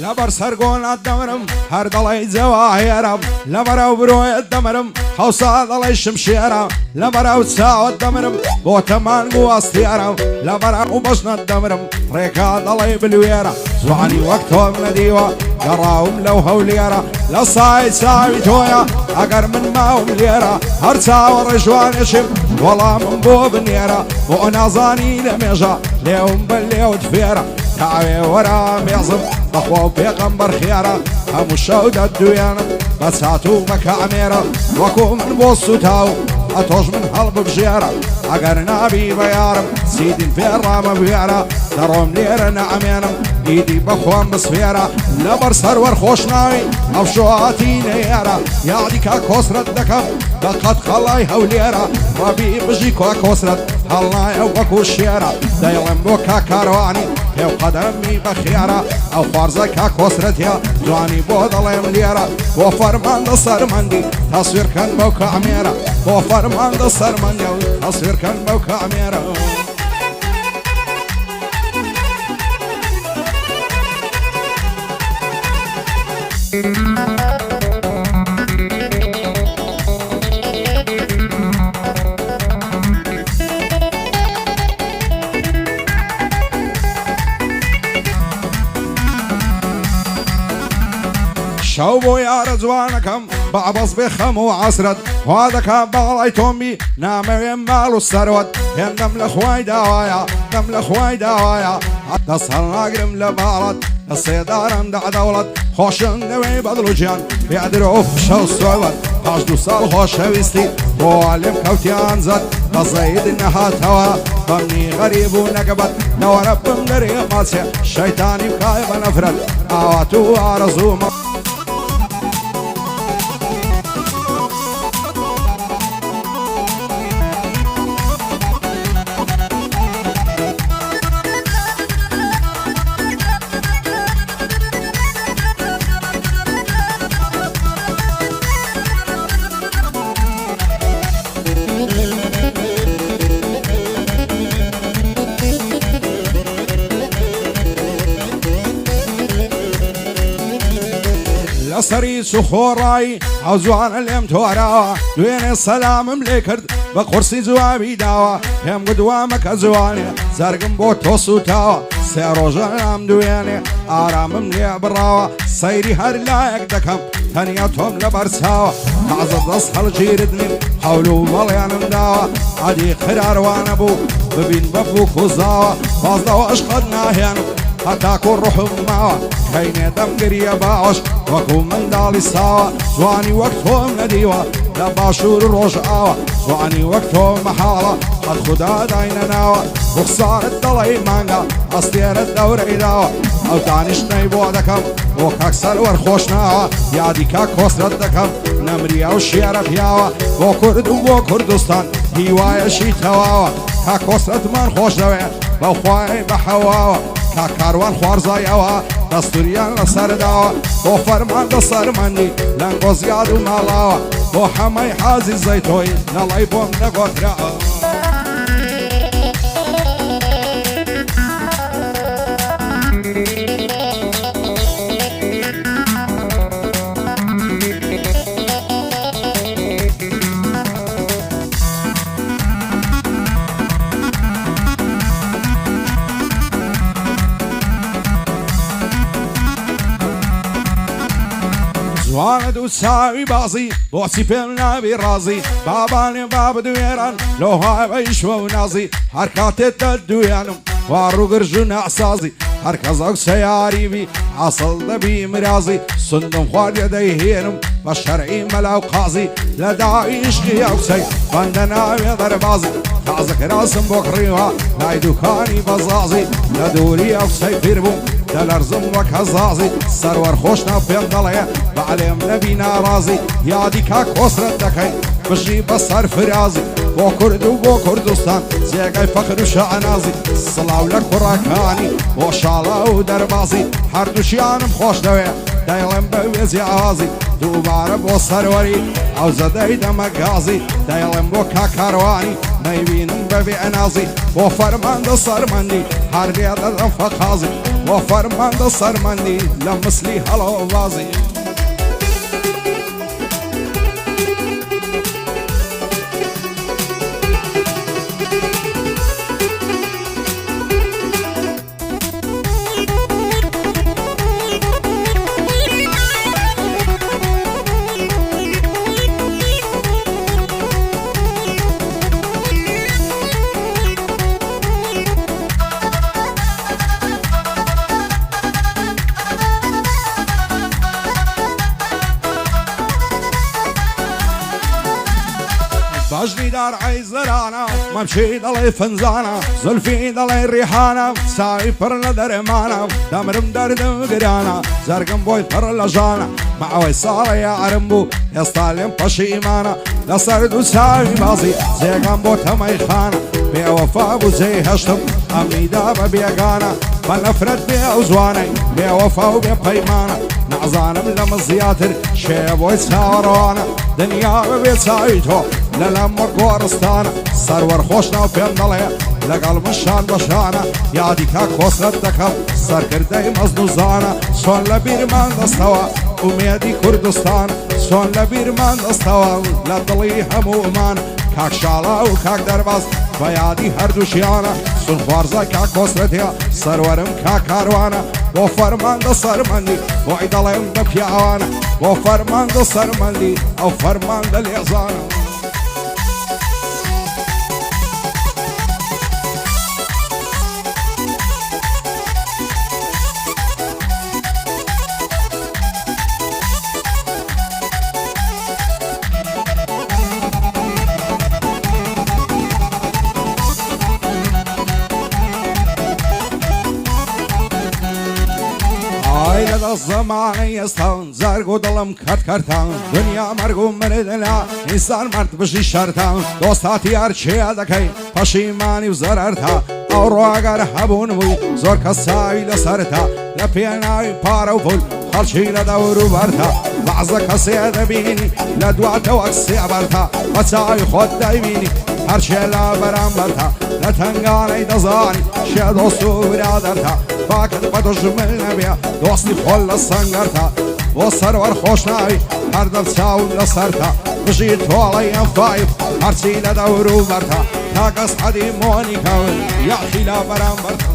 لبر سرگون الدمرم هر دلای زواهیرم لبر او بروی الدمرم حوصا دلای شمشیرم لبر او تساو الدمرم بوتمان قواستیرم لبر او بشن الدمرم ریکا دلای بلویرم زوانی وقتهم ندیوا قراهم لو هوليرا لصايد ساوي تويا اقر من ماهم ليرا هرتا ورجوان يشم والله من بوب نيرا وانا زاني لميجا ليهم بليو دفيرا تعوي ورا ميعظم اخوة بيغمبر خيارا همو الشودة الدويانا بساتو مكا عميرا وكو من بوصو تاو اتوش من هلب بجيرا اقر نابي بيارم سيدين في الرام بيارا دروم ليرا نعمينا ايدي بخوان بصفيرا لبر سرور خوشناوي او شواتي نيرا يعدي كاكوسرت دكم دقت خلاي هوليرا ربي بجي كاكوسرت هلاي او بكو شيرا دايلن بوكا كارواني يو قدمي بخيرا او فارزة كاكوسرت يا جواني بودليم ليرا وفرمان دصر مندي تصوير كان بوكا عميرا وفرمان دصر مندي تصوير كان بوكا عميرا شوبو يا رزوانكم بعبص بخم وعسرت وهذا كان بغلاي تومي نامر مالو السرود يندم لخواي دوايا دم لخواي دوايا تصل اقرم لبارد السيدارم دع دولت خوشن دوي بدلو جان بيعدرو فشو الصعود هاش دو سال خوش هويستي وعلم كوتيان زد بصيد النهات هوا ضمني غريب ونقبت لو رب مدري ماسي شيطاني بكايب نفرد اواتو عرزوما لسري سخوراي عزوان اليم تورا دوين السلام مليكرد بقرصي زوابي داوا هم قدوامك ازواني زرقم بوتوسو تاوا سيرو جنام دويني آرام مليع براوا سيري هر لايك دكم ثانياتهم لبرساوا معزد اصحل جيردني حولو مليان داوا عدي خرار وانبو ببين بفوك وزاوا فازدو اشقدنا هيانو حتى كون روحهم معوا كيني دم قرية باعش وكو من دالي ساوا زواني وقتهم نديوا لباشور روش آوا زواني وقتهم محالة قد خدا داينا ناوا وخسار الدلي مانغا أصدير الدور إداوا أو دانش نيبو دكم وكاكسر ورخوشنا يادي كاك خسرت دكم نمري أو شيرف ياوا وكرد وكردستان هواية شي تواوا كاك خسرت من خوش دوي بوخواي بحواوا كاكاروان خوارزاي اوا دستوريان لسر داوا بو فرمان دسر مني لنگو زيادو مالاوا بو حماي حازي زيتوي نالاي بوم نگوت راوا زواند وساوي بازي بوسي فيلنا برازي باباني باب دويران لو هاي بيشوا ونازي حركات الدويانم وارو قرجون اعصازي هركزاك سياري بي عصل دبي مرازي صندم خوار يديهينم والشرعي ملاو قازي لداعي يشقي اوسي بندنا يضر بازي تعزك راسم بكريها لاي دوكاني بزازي لدوري اوسي فيربو دلرزم وكزازي سرور خوشنا بين ضلية بعلم نبينا رازي يادي كاك وسرت دكي بجي بصر فرازي بو كرد وبو كردستان زيقاي فخر وشعنازي صلاو لك وراكاني وشالا ودربازي هردوشيانم خوش دوية دايلم بويزي عازي دوباره بو سروري او زداي دمقازي دايلم بو كاكارواني نيبينم ببي انازي بو فرمان دصر مندي هردي دفقازي بۆ فەرماندە سەرمەندی لە مسلی هەڵەوازی باجني دار عيزرانا ممشي دلي فنزانا زلفي دلي ريحانا سايفر لدرمانا دمرم دردم قرانا زرقم بوي فر لجانا معوي صار يا عرمبو يستالم بشيمانا لسرد وساوي بازي زيقام بو تمي خانا بيا وفا بو زي هشتم امي دابا بيقانا بنفرد بيا وزواني بيا وفا وبيا بيمانا نعزانم لما الزياتر شيبوي ساورانا دنيا ببيت سايتو للمك ورستانا سرور خوشنا وفين ضليا لقل مشان بشانا يادي كا كوسرت دكم سر كردي مزنوزانا شون لبيرمان دستوا وميدي كردستان شون لبيرمان دستوا لدلي همو امان كاك شالا وكاك درباز ويادي هردوشيانا سن خوارزا كا كوسرتيا سرورم كا كاروانا وفرمان دا سرمندي وعيدالهم ببيعوانا وفرمان دا سرمندي او فرمان دا ليزانا الزمان يستان زرقو ظلم كرتان دنيا مرقو مردنا إنسان مرد بشي شرطان دوستاتي هرچي دكي پشيماني وزررتا او روغر حبون بوي زور كساوي لسرتا لپيناوي پارو فول هرچي لدورو برتا بعض كسي دبيني لدوات وكسي برتا وساوي خود دايميني هرچي لا برام برتا لتنگاني دزاني شي دوستو برادرتا فاكد بدجمل نبيا دوستي فول السنگرتا وسرور خوشناوي هر دل ساون لسرتا بجي طولي انفايف هرچي لدورو برتا تاقس حدي موني كون يا خلا برام برتا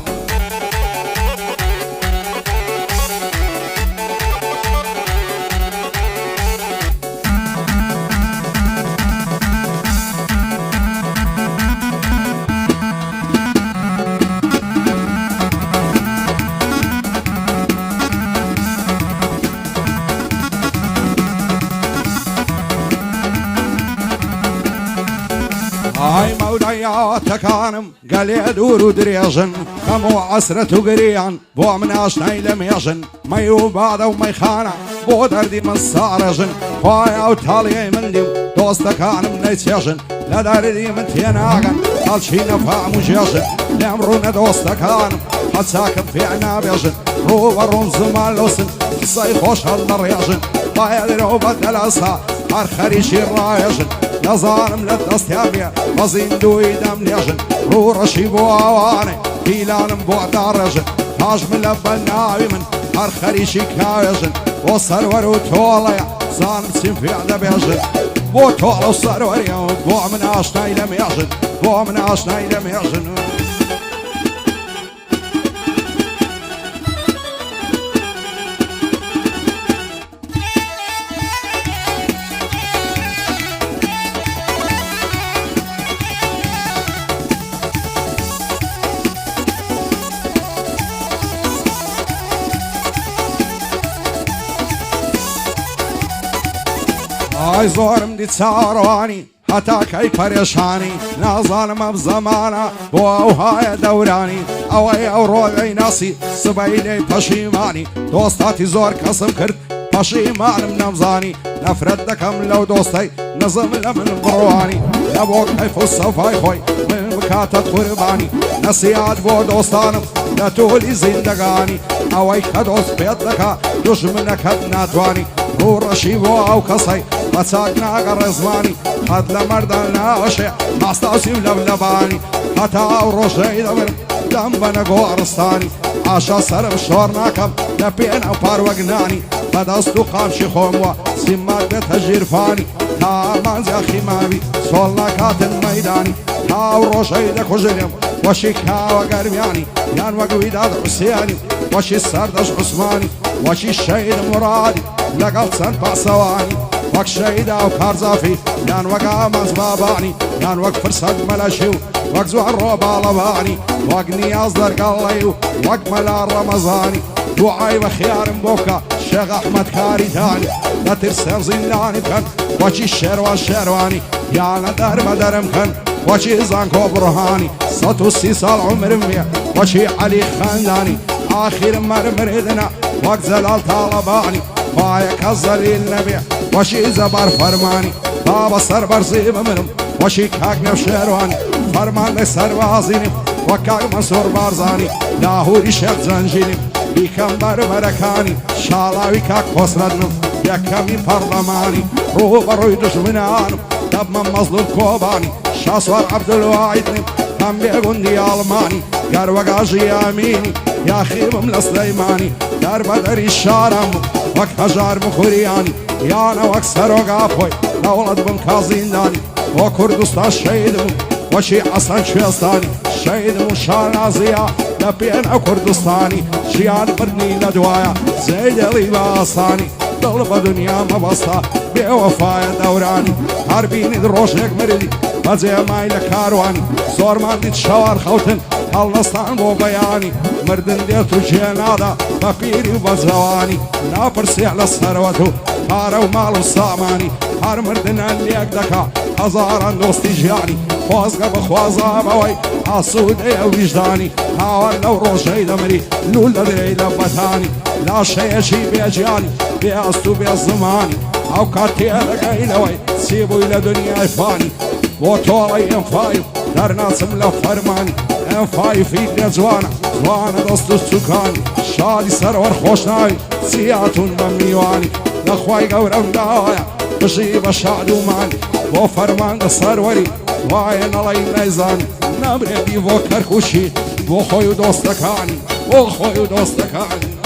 هاي مودايا تكانم قال يدور دريجن خمو عسرة قريان بو مناش نايلم يجن مايو بعد وما يخانا بو دردي من صارجن خوايا وتالي من ديو دوست كانم نيتيجن لا دردي من تيناغن قال شي نفع مجيجن لامرونا دوست كانم قد ساكن في عنابيجن رو ورون زمالوسن صاي خوش هالرياجن بايد روبة الاسا هرخريشي الرايجن نظارم للدستيابيا وزين دوي دم ليجن رو رشيبو اواني هيلانم بوعد رجن هاج من لبناوي من هرخريشي كايجن وصرور وطوليا صانم سنفي عدب يجن بو طول وصروريا بو من عشنا يلم يجن بو من عشنا يلم يجن آی زورم دی چاروانی حتا کی پریشانی نازانم بزمانا بو اوهای دورانی اوی او روی ناسی سبیلی پشیمانی دوستاتی زور کسم کرد پشیمانم نمزانی نفرت دکم لو دوستی نظم لمن بروانی نبو کیف و صفای خوی من بکاتت قربانی نسیاد بو دوستانم نتولی زندگانی اوی کدوست بید دکا دشمنکت ناتوانی رو رشیب و او کسی بساقنا قرزماني قد لمردنا وشيع مستوسي ولبلباني حتى روشي دمر دەم بەنە گۆڕستانی ئاشا سرم شۆڕ ناکەم لە پێن ئەو پاروەگنانی بەدەست و قامشی خۆموە سیمات بێتە ژیرفانی تا ئامانجاخی ماوی سۆڵ ناکاتن مەیدانی تاو ڕۆژەی دەکوژرم وەشی کاوە گەرمیانی یان وەک ویداد حوسێنی وەشی سەردەش عوسمانی وەشی شەید مرادی لەگەڵ چەند پاسەوانی وەک شەیدا و کارزافی یان وەک ئامانج بابانی یان وەک فرسەد مەلەشی و وەک زوار ڕۆباڵەوانی وەک نیاز دەرگەڵی و وەک مەلا ڕەمەزانی دوعای بە خیارم بۆکە شێخ ئەحمەد کاریتانی لەترسێ زیندانی بکەن وەچی شێروان شێروانی یانە دەرمە دەرم کەن وەچی زانکۆ بڕۆهانی 130 ساڵ عمرم بێ وەچی عەلی خاندانی ئاخرم مەرمرێدنە وەک جەلال تاڵەبانی خوایەکە زەلیل نەبێ وەشی زەبار فەرمانی با بەسەر بەرزی بمرم وەشی کاک نەو شێروانی فەرمان لە سەربازینم وەک کاک مەنسوور بارزانی لاهوری شێخ جەنجینیم بیکەم بەربەرەکانی شاڵاوی کاک خۆسرەدنم یەکەمی پەرلەمانی ڕوو بەڕووی دژمنانم دەبمە مەزلوم کۆبانی شاسوار عەبدولواحیدنم هەم بێگوندی ئاڵمانی گەروەگاژی ئامینی یاخیبم لە سلەیمانی دەربەدەری شارم وەک هەژار مخوریانی یانە وەک سەرۆگا خۆی دەوڵەت بم کازیندانی بۆ کوردستان شەیدم وەشی حەسەن کوێستانی شەیدم و شانازیە لە پێن ئەو کوردستانی ژیان بردنی لە دوایە زەیدەڵی بە ئاسانی دڵ بە دنیا مەبەستە بێوەفایە دەورانی هەر بینید ڕۆژێک مردی بەجێمای لە کاروانی زۆرمان دیت شەوار خەوتن هەڵنەستان بۆ بەیانی مردن دێت و جێنادا بە پیری و بە جەوانی ناپرسێ لە سەروەت و پارە و ماڵ و سامانی هەر مردنە لێک دەکا هەزاران دۆستی ژیانی خۆزگە بەخوازابەوەی ئاسوودەیە ویژدانی هاوار لەو ڕۆژەی دەمری لول دەدرێی لە بەتانی لاشەیەکی بێجیانی بێ ئەست و بێ زمانی ئەو کات تێدەگەینەوەی چی بووی لە دنیای فانی بۆ تۆڵی ئەمفایف دەرناچم لە فەرمانی ئەمفایفی لێ جوانە جوانە دەست و سوکانی شادی سەرۆر خۆشناوی چیاتون بە میوانی لەخوای گەورەم داوایە بژی بە شادومانی بۆ فەرمانگە سەروەری وایە نەڵی نەیزانی نەبرێبی بۆ کەرکوشی بۆ خۆی و دۆستەکانی بۆ خۆی و دۆستەکانی